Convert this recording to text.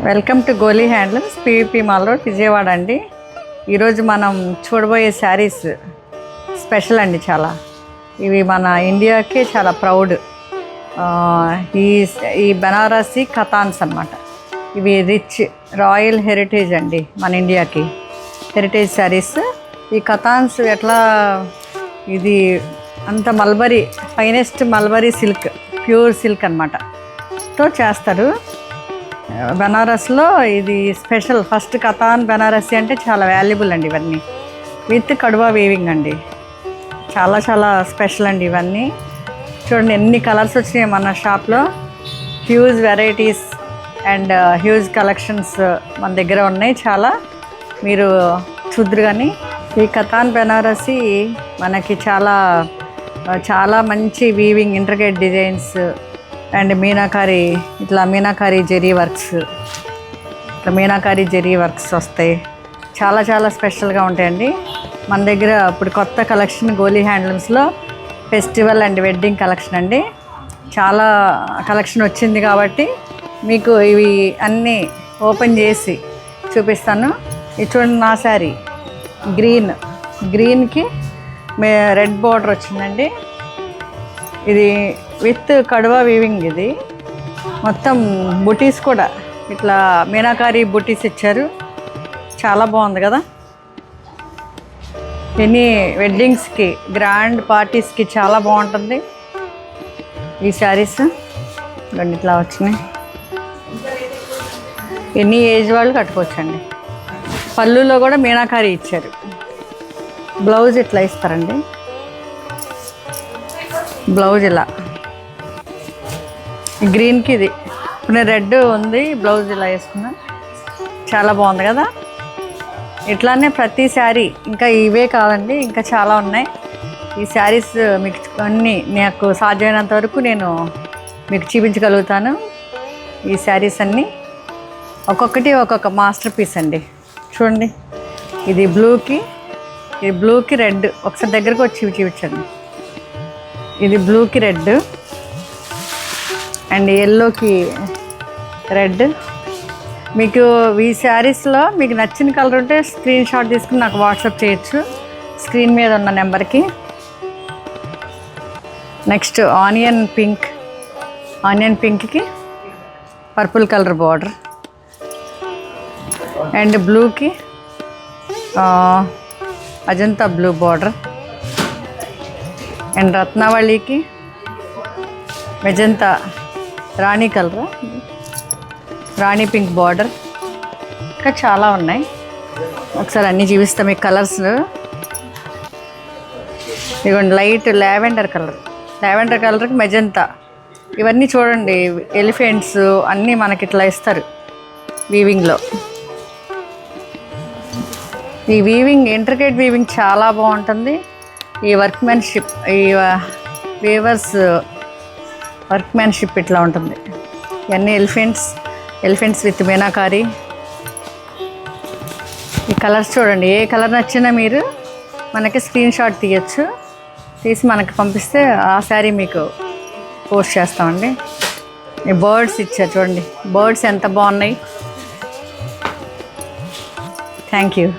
Welcome to Goli handlooms, PVP mall road, Vijayawada అండి. ఈరోజు మనం చూడబోయే శారీస్ స్పెషల్ అండి. చాలా ఇవి మన ఇండియాకే చాలా ప్రౌడ్. ఈ బనారసి కథాన్స్ అన్నమాట. ఇవి రిచ్ రాయల్ హెరిటేజ్ అండి, మన ఇండియాకి హెరిటేజ్ శారీస్. ఈ కథాన్స్ ఎట్లా, ఇది అంత mulberry, finest mulberry silk, pure silk అన్నమాట తో చేస్తారు. బనారస్లో ఇది స్పెషల్. ఫస్ట్ కథాన్ బనారసి అంటే చాలా వాల్యుబుల్ అండి. ఇవన్నీ విత్ కడువా వీవింగ్ అండి. చాలా చాలా స్పెషల్ అండి ఇవన్నీ. చూడండి ఎన్ని కలర్స్ వచ్చినాయి మన షాప్లో. Huge varieties and huge collections మన దగ్గర ఉన్నాయి. చాలా మీరు చూద్దరు. కానీ ఈ కథాన్ బనారసి మనకి చాలా చాలా మంచి weaving, intricate designs and meenakari, ఇట్లా మీనాకారి జెరీ వర్క్స్, ఇట్లా మీనాకారి జెరీ వర్క్స్ వస్తాయి. చాలా చాలా స్పెషల్గా ఉంటాయండి మన దగ్గర. ఇప్పుడు కొత్త collection Goli హ్యాండ్లూమ్స్లో festival and wedding collection అండి. చాలా కలెక్షన్ వచ్చింది కాబట్టి మీకు ఇవి అన్నీ ఓపెన్ చేసి చూపిస్తాను. ఇది చూడండి, నా శారీ గ్రీన్కి రెడ్ బార్డర్ వచ్చిందండి. ఇది విత్ కడువా వీవింగ్. ఇది మొత్తం బుటీస్ కూడా ఇట్లా మీనాకారి బుటీస్ ఇచ్చారు. చాలా బాగుంది కదా. ఎనీ వెడ్డింగ్స్కి, గ్రాండ్ పార్టీస్కి చాలా బాగుంటుంది ఈ శారీస్. ఇట్లా వచ్చినాయి. ఎన్ని ఏజ్ వాళ్ళు కట్టుకోవచ్చండి. పళ్ళులో కూడా మీనాకారి ఇచ్చారు. బ్లౌజ్ ఇట్లా ఇస్తారండి. బ్లౌజ్ ఇలా గ్రీన్కి, ఇది ఇప్పుడు రెడ్ ఉంది, బ్లౌజ్ ఇలా వేసుకున్నా. చాలా బాగుంది కదా. ఇట్లానే ప్రతి శారీ, ఇంకా ఇవే కాదండి, ఇంకా చాలా ఉన్నాయి. ఈ శారీస్ మీకు అన్నీ నాకు సాధ్యమైనంత వరకు నేను మీకు చూపించగలుగుతాను. ఈ శారీస్ అన్నీ ఒక్కొక్కటి ఒక్కొక్క మాస్టర్ పీస్ అండి. చూడండి, ఇది బ్లూకి రెడ్. ఒకసారి దగ్గరకు వచ్చి చూపించండి. ఇది బ్లూకి రెడ్ అండ్ ఎల్లోకి రెడ్. మీకు ఈ శారీస్లో మీకు నచ్చిన కలర్ ఉంటే స్క్రీన్ షాట్ తీసుకుని నాకు వాట్సాప్ చేయొచ్చు స్క్రీన్ మీద ఉన్న నెంబర్కి. నెక్స్ట్ ఆనియన్ పింక్కి పర్పుల్ కలర్ బార్డర్ అండ్ బ్లూకి అజంతా బ్లూ బార్డర్ అండ్ రత్నావళికి magenta rani colour, rani pink border. ఇంకా చాలా ఉన్నాయి. ఒకసారి అన్నీ చూపిస్తాం మీకు కలర్స్. ఇదిగోండి లైట్ లావెండర్ కలర్కి మెజంతా. ఇవన్నీ చూడండి, ఎలిఫెంట్స్ అన్నీ మనకి ఇట్లా ఇస్తారు వీవింగ్లో. ఈ వీవింగ్, ఇంట్రికేట్ వీవింగ్ చాలా బాగుంటుంది. ఈ వర్క్మెన్షిప్, ఈ వీవర్స్ వర్క్మెన్షిప్ ఇట్లా ఉంటుంది. ఇవన్నీ ఎలిఫెంట్స్ విత్ మీనాకారి. ఈ కలర్స్ చూడండి, ఏ కలర్ నచ్చినా మీరు మనకి స్క్రీన్ షాట్ తీసి మనకి పంపిస్తే ఆ శారీ మీకు పోస్ట్ చేస్తామండి. ఈ బర్డ్స్ ఇచ్చారు చూడండి, బర్డ్స్ ఎంత బాగున్నాయి. Thank you.